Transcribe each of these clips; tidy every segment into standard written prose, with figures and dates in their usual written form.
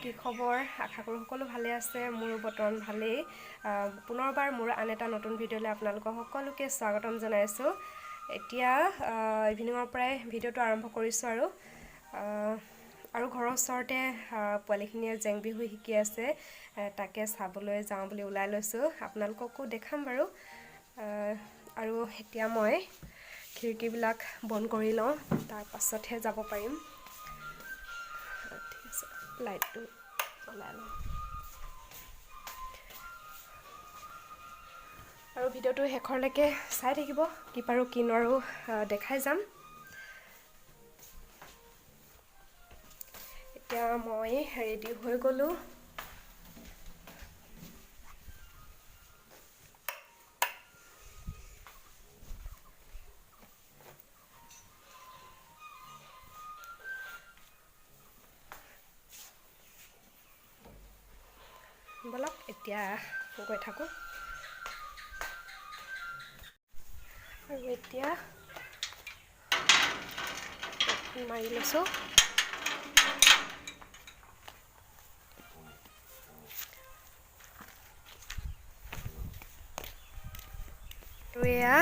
কি খবৰ আশা কৰোঁ সকলো ভালে আছে মোৰ বৰ্তমান ভালেই পুনৰবাৰ মোৰ আন এটা নতুন ভিডিঅ'লৈ আপোনালোকক সকলোকে স্বাগতম জনাইছোঁ এতিয়া ইভিনিঙৰ পৰাই ভিডিঅ'টো আৰম্ভ কৰিছোঁ আৰু ঘৰৰ ওচৰতে পোৱালিখিনিয়ে জেং বিহু শিকি আছে তাকে চাবলৈ যাওঁ বুলি ওলাই লৈছোঁ আপোনালোককো দেখাম বাৰু আৰু এতিয়া মই খিৰিকীবিলাক বন্ধ কৰি লওঁ তাৰ পাছতহে যাব পাৰিম লাইটটো জ্বলাই লওঁ আৰু ভিডিঅ'টো শেষৰলৈকে চাই থাকিব কি পাৰোঁ কি নোৱাৰোঁ দেখাই যাম এতিয়া মই ৰেডি হৈ গ'লোঁ বলক এতিয়া গৈ থাকোঁ আৰু এতিয়া মাৰি লৈছোঁ আৰু এয়া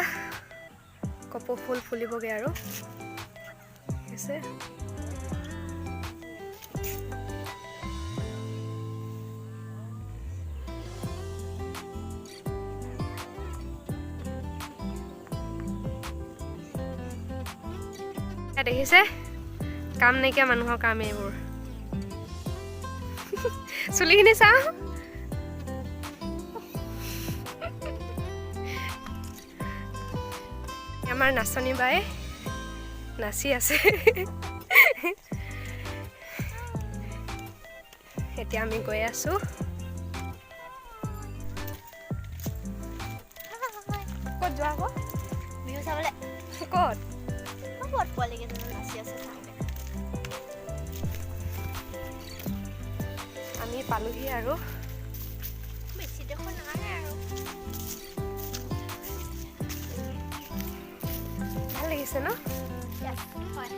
কপৌ ফুল ফুলিবগৈ আৰু ঠিক আছে দেখিছে কাম নাইকিয়া মানুহৰ কাম এইবোৰ চুলিখিনি চাওঁ আমাৰ নাচনী বাই নাচি আছে এতিয়া আমি গৈ আছোঁ ক'ত যোৱা আকৌ বিহু চাবলৈ ক'ত আমি পালোহি আৰু বেছি দেখোন নাই আৰু ভাল লাগিছে ন হয়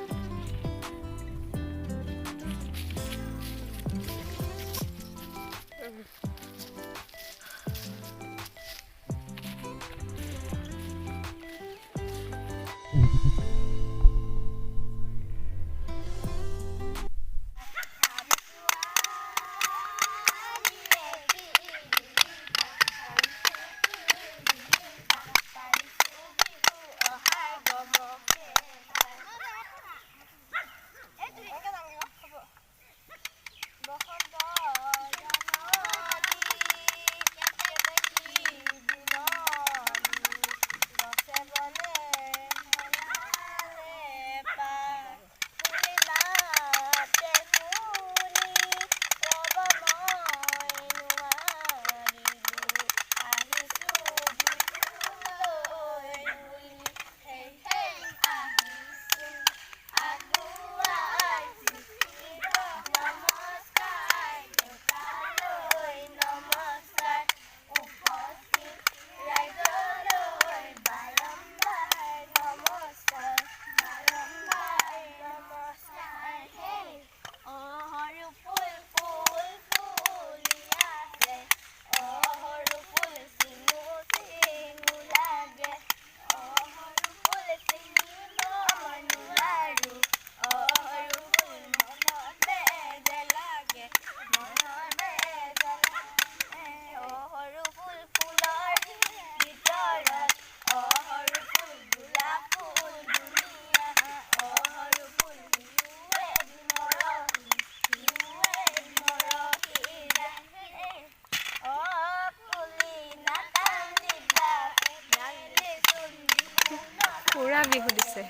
পুৰা বিহু দিছে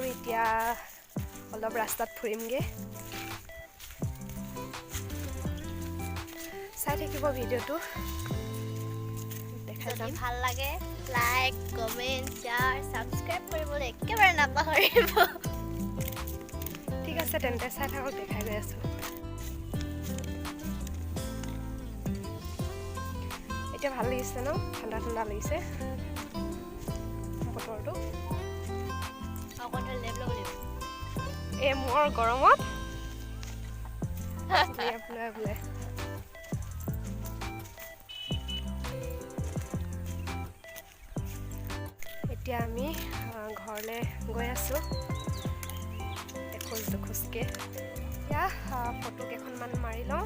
আৰু এতিয়া অলপ ৰাস্তাত ফুৰিমগৈ চাই থাকিব ভিডিঅ'টো দেখাই যাম ভাল লাগে লাইক কমেন্ট শ্বেয়াৰ সাবস্ক্ৰাইব কৰিবলৈ একেবাৰে নাপাহৰিব ঠিক আছে তেন্তে চাই থাকক দেখাই গৈ আছোঁ এতিয়া ভাল লাগিছে ন ঠাণ্ডা ঠাণ্ডা লাগিছে বতৰটো এই মোৰ গৰমত বোলে এতিয়া আমি ঘৰলৈ গৈ আছোঁ এখোজ দুখোজকৈ এতিয়া ফটো কেইখনমান মাৰি লওঁ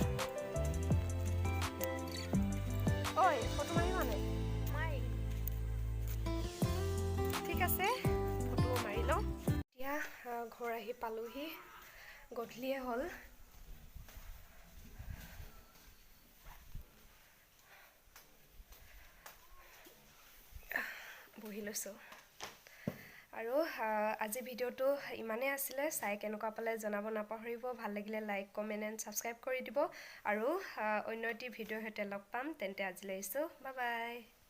ঐ ফটো মাৰিবা নে ঠিক আছে ফটো মাৰি লওঁ এতিয়া ঘৰ আহি পালোহি গধূলিয়ে হ'ল বহি লৈছোঁ আৰু আজি ভিডিঅ'টো ইমানেই আছিলে চাই কেনেকুৱা পালে জনাব নাপাহৰিব ভাল লাগিলে লাইক কমেণ্ট এণ্ড ছাবস্ক্ৰাইব কৰি দিব আৰু অন্য এটি ভিডিঅ'ৰ সৈতে লগ পাম তেন্তে আজিলৈ আহিছোঁ বাই বাই